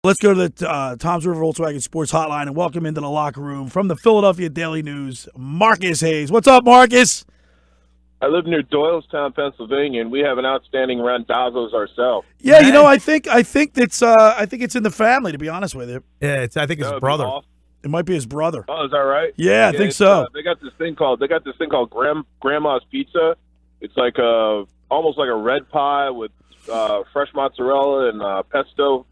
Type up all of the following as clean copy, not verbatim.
Let's go to the Tom's River Volkswagen Sports Hotline and welcome into the locker room from the Philadelphia Daily News, Marcus Hayes. What's up, Marcus? I live near Doylestown, Pennsylvania, and we have an outstanding Randazzo's ourselves. Yeah, you know, I think it's in the family, to be honest with you. Yeah, I think it's his brother. Awesome. It might be his brother. Oh, is that right? Yeah, I think so. They got this thing called Grandma's Pizza. It's like almost like a red pie with fresh mozzarella and pesto.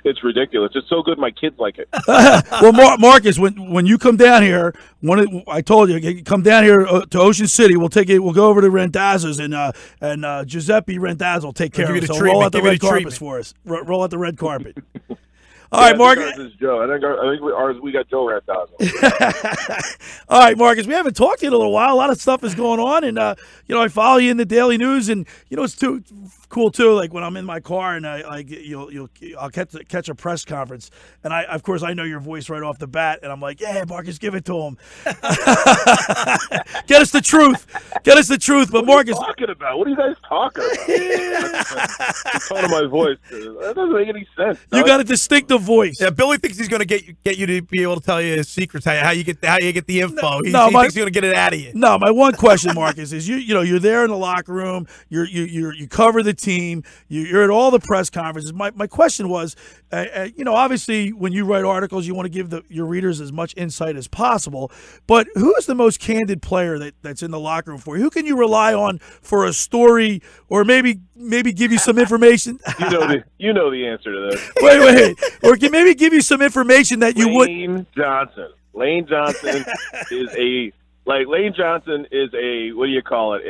It's ridiculous. It's so good, my kids like it. Well, Marcus, when you come down here, I told you, come down here to Ocean City. We'll go over to Randazzo's and Giuseppe Randazzo will take care of it. So roll out the red carpets for us. Roll out the red carpet. All right, Marcus. This is Joe. I think we got Joe Randazzo. All right, Marcus. We haven't talked to you in a little while. A lot of stuff is going on, and I follow you in the Daily News, and it's too cool too. Like when I'm in my car and I'll catch a press conference, and of course I know your voice right off the bat, and I'm like, yeah, Marcus, give it to him. Get us the truth. But Marcus, what are you talking about? What are you guys talking about? The tone of my voice. That doesn't make any sense. You got a distinctive voice. Yeah, Billy thinks he's going to get you to be able to tell you his secrets, how you get the info. He thinks he's going to get it out of you. No, my one question, Marcus, is you're there in the locker room. You cover the team. You're at all the press conferences. My question was, obviously when you write articles, you want to give your readers as much insight as possible. But who is the most candid player that's in the locker room for you? Who can you rely on for a story, or maybe give you some information? You know the answer to this. Wait. Or maybe give you some information that you would. Lane Johnson Lane Johnson is a, what do you call it?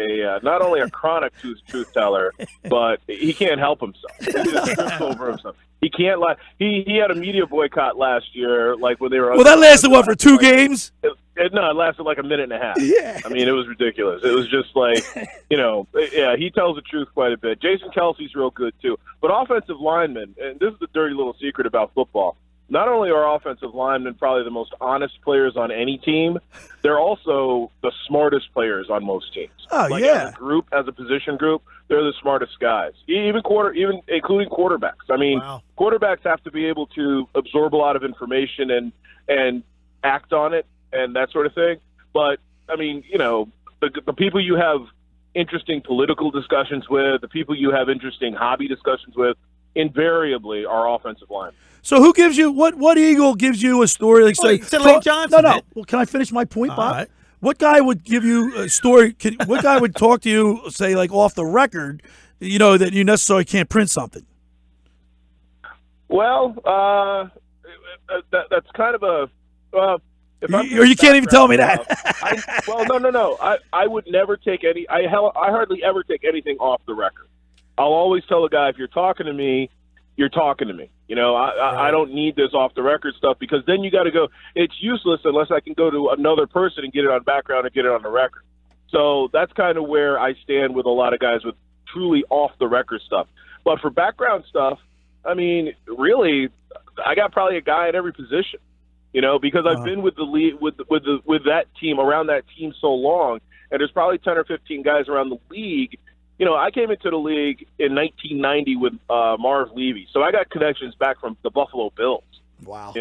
Not only a chronic truth teller, but he can't help himself. He just trips over himself. He can't lie. He had a media boycott last year, like when they were. Well, that lasted for 2 games? It lasted like a minute and a half. Yeah. I mean, it was ridiculous. It was just like, yeah, he tells the truth quite a bit. Jason Kelsey's real good too. But offensive linemen, and this is the dirty little secret about football. Not only are offensive linemen probably the most honest players on any team, they're also the smartest players on most teams. Oh, yeah. As a position group, they're the smartest guys. Even including quarterbacks. I mean, quarterbacks have to be able to absorb a lot of information and act on it and that sort of thing. But I mean, the people you have interesting political discussions with, the people you have interesting hobby discussions with, invariably are offensive linemen. So who gives you what Eagle gives you a story like say Lane Johnson? No. Well, can I finish my point, Bob? Right. What guy would give you a story? What guy would talk to you, say like off the record, that you necessarily can't print something? Well, that's kind of a. Or you can't even tell me that. No. I would never take any. I hardly ever take anything off the record. I'll always tell a guy, if you're talking to me, you're talking to me. I don't need this off the record stuff, because then you got to go. It's useless unless I can go to another person and get it on background and get it on the record. So that's kind of where I stand with a lot of guys with truly off the record stuff. But for background stuff, I mean, really, I got probably a guy at every position. Because I've been with the league, with that team, around that team so long, and there's probably 10 or 15 guys around the league. I came into the league in 1990 with Marv Levy, so I got connections back from the Buffalo Bills. Wow.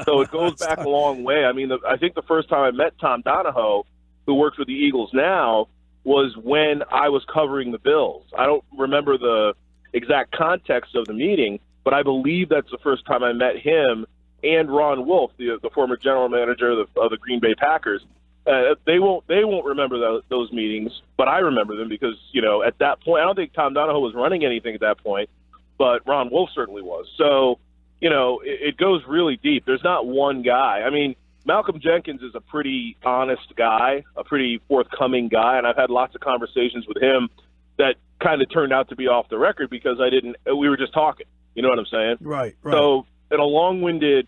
So it goes back a long way. I mean, I think the first time I met Tom Donahoe, who works with the Eagles now, was when I was covering the Bills. I don't remember the exact context of the meeting, but I believe that's the first time I met him and Ron Wolf, the former general manager of the Green Bay Packers. They won't remember those meetings, but I remember them because, at that point, I don't think Tom Donahoe was running anything at that point, but Ron Wolf certainly was. So, it goes really deep. There's not one guy. I mean, Malcolm Jenkins is a pretty honest guy, a pretty forthcoming guy, and I've had lots of conversations with him that kind of turned out to be off the record because we were just talking. You know what I'm saying? Right. So, in a long-winded,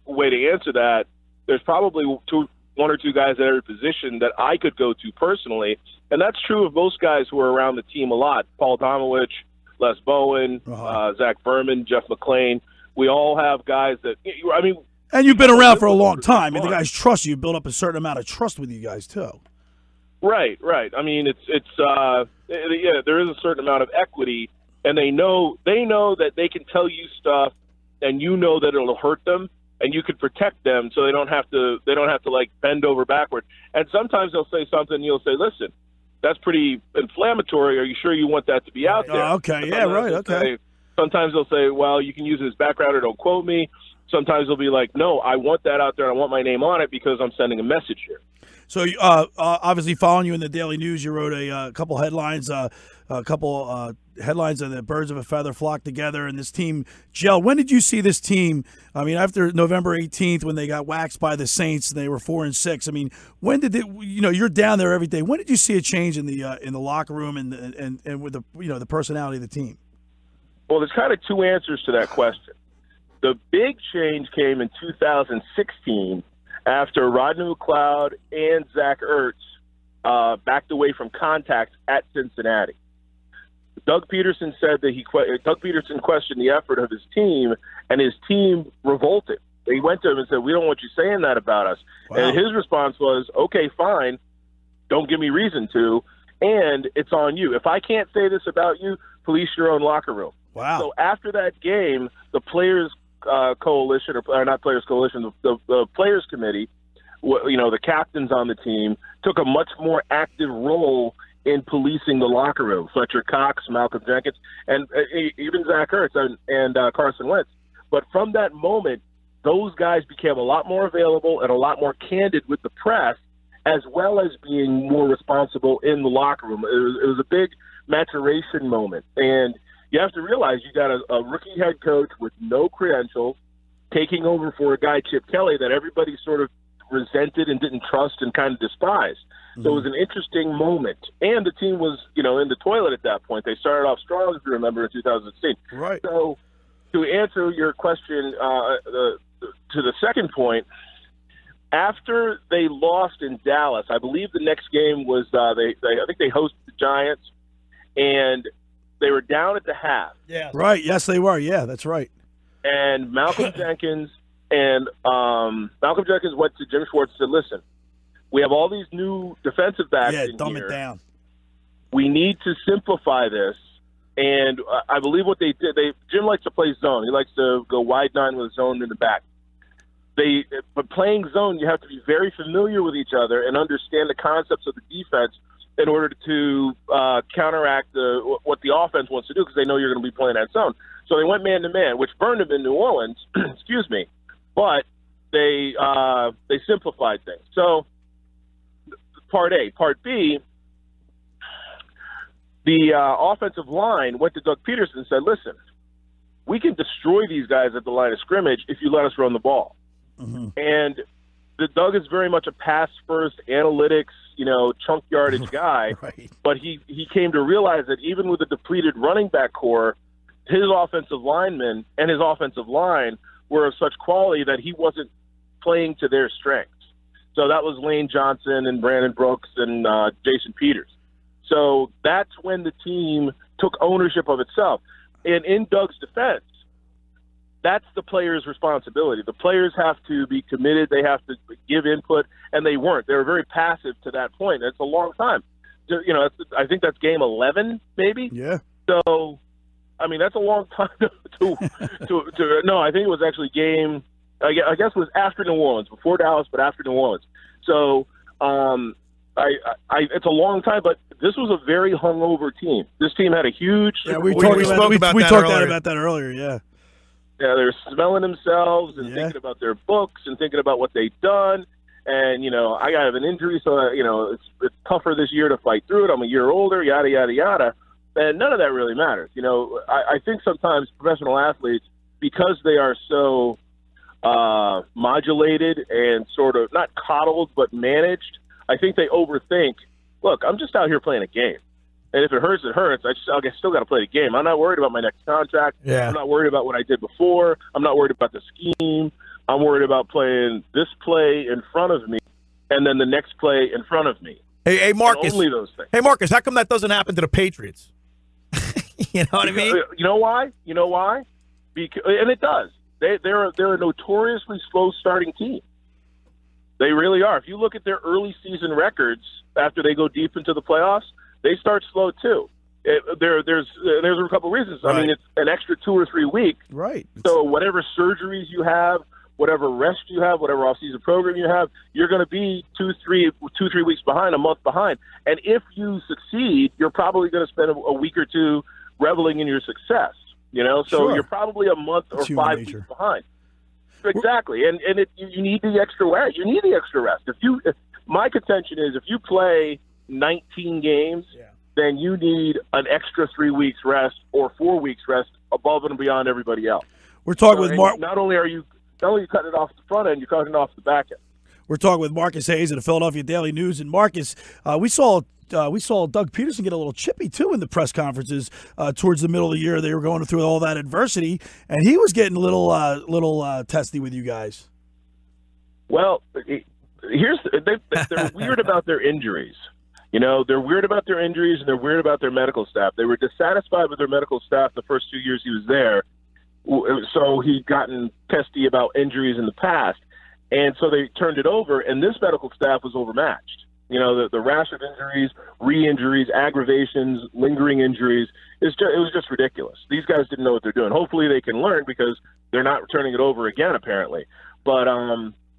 way to answer that, there's probably one or two guys at every position that I could go to personally, and that's true of most guys who are around the team a lot. Paul Domowich, Les Bowen, Zach Berman, Jeff McClain. We all have guys that, and you've been around for a long time, and the guys trust you. Build up a certain amount of trust with you guys too. Right. I mean, there is a certain amount of equity and they know that they can tell you stuff, and you know that it'll hurt them, and you can protect them, so they don't have to like bend over backward. And sometimes they'll say something, and you'll say, "Listen, that's pretty inflammatory. Are you sure you want that to be out there?" Okay, yeah, right, okay. Sometimes they'll say, "Well, you can use it as background, or don't quote me." Sometimes they'll be like, "No, I want that out there. I want my name on it because I'm sending a message here." So, obviously, following you in the Daily News, you wrote a couple headlines, headlines of the birds of a feather flock together, and this team gel. When did you see this team? I mean, after November 18th, when they got waxed by the Saints, and they were 4-6. I mean, when did it? You're down there every day. When did you see a change in the locker room and with the personality of the team? Well, there's kind of two answers to that question. The big change came in 2016 after Rodney McLeod and Zach Ertz backed away from contact at Cincinnati. Doug Pederson said that Doug Pederson questioned the effort of his team, and his team revolted. They went to him and said, "We don't want you saying that about us." Wow. And his response was, "Okay, fine. Don't give me reason to, and it's on you. If I can't say this about you, police your own locker room." Wow. So after that game, the Players Coalition, or not Players Coalition, the Players Committee, the captains on the team, took a much more active role in policing the locker room. Fletcher Cox, Malcolm Jenkins, and even Zach Ertz and Carson Wentz. But from that moment, those guys became a lot more available and a lot more candid with the press, as well as being more responsible in the locker room. It was a big maturation moment. And you have to realize you got a rookie head coach with no credentials taking over for a guy, Chip Kelly, that everybody sort of resented and didn't trust and kind of despised. So it was an interesting moment. And the team was, in the toilet at that point. They started off strong, if you remember, in 2016. Right. So to answer your question to the second point, after they lost in Dallas, I believe the next game was I think they hosted the Giants, and they were down at the half. Yeah. Right. Yes, they were. Yeah, that's right. And Malcolm Jenkins went to Jim Schwartz and said, "Listen, we have all these new defensive backs in dumb here. It down. We need to simplify this." And I believe what they did, Jim likes to play zone. He likes to go wide nine with zone in the back. But playing zone, you have to be very familiar with each other and understand the concepts of the defense in order to counteract what the offense wants to do, because they know you're going to be playing that zone. So they went man-to-man, which burned them in New Orleans, excuse me, but they simplified things. So part A. Part B, the offensive line went to Doug Pederson and said, "Listen, we can destroy these guys at the line of scrimmage if you let us run the ball." Mm-hmm. And Doug is very much a pass-first, analytics, chunk yardage guy. Right. But he came to realize that even with a depleted running back core, his offensive linemen and his offensive line were of such quality that he wasn't playing to their strengths. So that was Lane Johnson and Brandon Brooks and Jason Peters. So that's when the team took ownership of itself. And in Doug's defense, that's the players' responsibility. The players have to be committed. They have to give input, and they weren't. They were very passive to that point. It's a long time. I think that's game 11, maybe. Yeah. So, I mean, that's a long time to no, I think it was actually game. I guess it was after New Orleans, before Dallas, but after New Orleans. So, it's a long time, but this was a very hungover team. This team had a huge. Yeah, we talked about that earlier. Yeah. Yeah, they're smelling themselves and thinking about their books and thinking about what they've done. And, I have an injury, so, it's tougher this year to fight through it. I'm a year older, yada, yada, yada. And none of that really matters. I think sometimes professional athletes, because they are so modulated and sort of not coddled but managed, I think they overthink, look, I'm just out here playing a game. And if it hurts, it hurts. I still got to play the game. I'm not worried about my next contract. Yeah. I'm not worried about what I did before. I'm not worried about the scheme. I'm worried about playing this play in front of me and then the next play in front of me. Hey, Marcus. And only those things. Hey, Marcus, how come that doesn't happen to the Patriots? You know what I mean? You know why? And it does. They're a notoriously slow-starting team. They really are. If you look at their early season records after they go deep into the playoffs, they start slow too. there's a couple of reasons. Right. I mean, it's an extra 2 or 3 weeks. Right. So whatever surgeries you have, whatever rest you have, whatever off-season program you have, you're going to be 2-3 weeks behind, a month behind. And if you succeed, you're probably going to spend a week or two reveling in your success. So Sure. you're probably a month or It's human 5 nature. weeks behind. Exactly, and you need the extra rest. You need the extra rest. My contention is, if you play 19 games, then you need an extra 3 weeks rest or 4 weeks rest above and beyond everybody else. We're talking with Mark. Not only are you cutting it off the front end, you're cutting it off the back end. We're talking with Marcus Hayes of the Philadelphia Daily News. And Marcus, we saw Doug Pederson get a little chippy too in the press conferences towards the middle of the year. They were going through all that adversity, and he was getting a little testy with you guys. Well, they're weird about their injuries. They're weird about their injuries, and they're weird about their medical staff. They were dissatisfied with their medical staff the first 2 years he was there, so he'd gotten testy about injuries in the past. And so they turned it over, and this medical staff was overmatched. The rash of injuries, re-injuries, aggravations, lingering injuries, it was just ridiculous. These guys didn't know what they're doing. Hopefully they can learn, because they're not turning it over again, apparently. But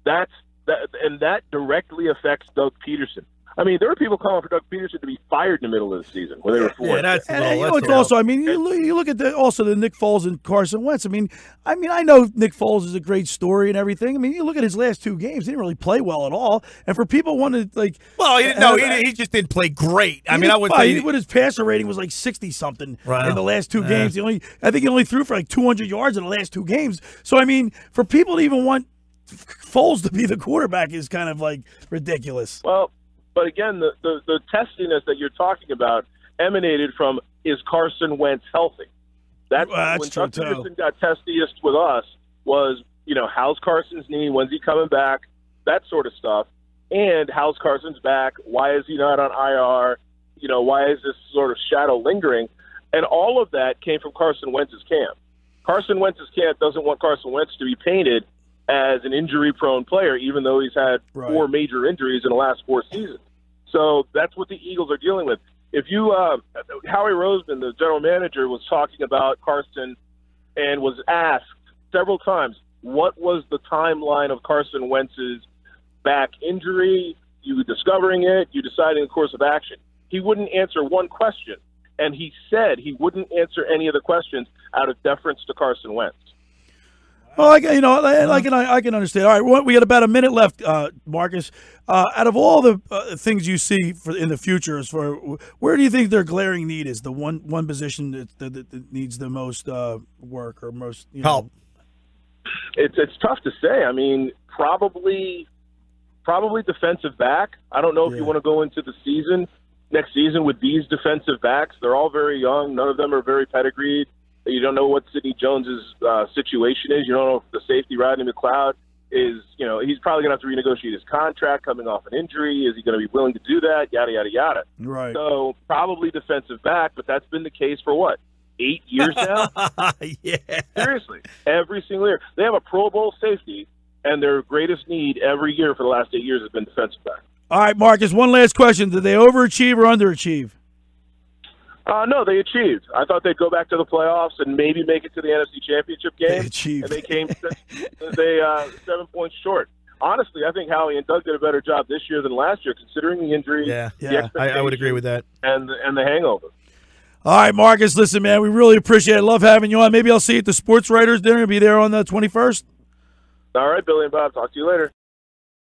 that directly affects Doug Pederson. I mean, there were people calling for Doug Pederson to be fired in the middle of the season when they were fourth. Yeah, that's it's also. I mean, you look at the Nick Foles and Carson Wentz. I mean, I know Nick Foles is a great story and everything. I mean, you look at his last 2 games; he didn't really play well at all. And for people wanting to he just didn't play great. I would say his passer rating was like 60-something Wow. in the last 2 games. I think he only threw for like 200 yards in the last 2 games. So I mean, for people to even want Foles to be the quarterback is kind of like ridiculous. Well. But again, the testiness that you're talking about emanated from, is Carson Wentz healthy? That's when Doug Pederson got testiest with us was, how's Carson's knee? When's he coming back? That sort of stuff. And how's Carson's back? Why is he not on IR? Why is this sort of shadow lingering? And all of that came from Carson Wentz's camp. Carson Wentz's camp doesn't want Carson Wentz to be painted as an injury-prone player, even though he's had 4 major injuries in the last 4 seasons. So that's what the Eagles are dealing with. If you, Howie Roseman, the general manager, was talking about Carson and was asked several times, what was the timeline of Carson Wentz's back injury, you discovering it, you deciding the course of action. He wouldn't answer one question, and he said he wouldn't answer any of the questions out of deference to Carson Wentz. Well, I can understand. All right, we got about a minute left, Marcus. Out of all the things you see in the future, where do you think their glaring need is? The one position that needs the most work or most help. It's tough to say. I mean, probably defensive back. I don't know if you want to go into the next season with these defensive backs. They're all very young. None of them are very pedigreed. You don't know what Sidney Jones's situation is. You don't know if the safety Rodney McLeod is, he's probably going to have to renegotiate his contract coming off an injury. Is he going to be willing to do that? Yada, yada, yada. Right. So probably defensive back, but that's been the case for what? 8 years now? Yeah. Seriously. Every single year. They have a Pro Bowl safety, and their greatest need every year for the last 8 years has been defensive back. All right, Marcus, one last question. Did they overachieve or underachieve? No, they achieved. I thought they'd go back to the playoffs and maybe make it to the NFC Championship game. They achieved. And they came 7 points short. Honestly, I think Howie and Doug did a better job this year than last year, considering the injury. Yeah, I would agree with that. And the hangover. All right, Marcus, listen, man, we really appreciate it. Love having you on. Maybe I'll see you at the Sports Writers Dinner. Be there on the 21st. All right, Billy and Bob. Talk to you later.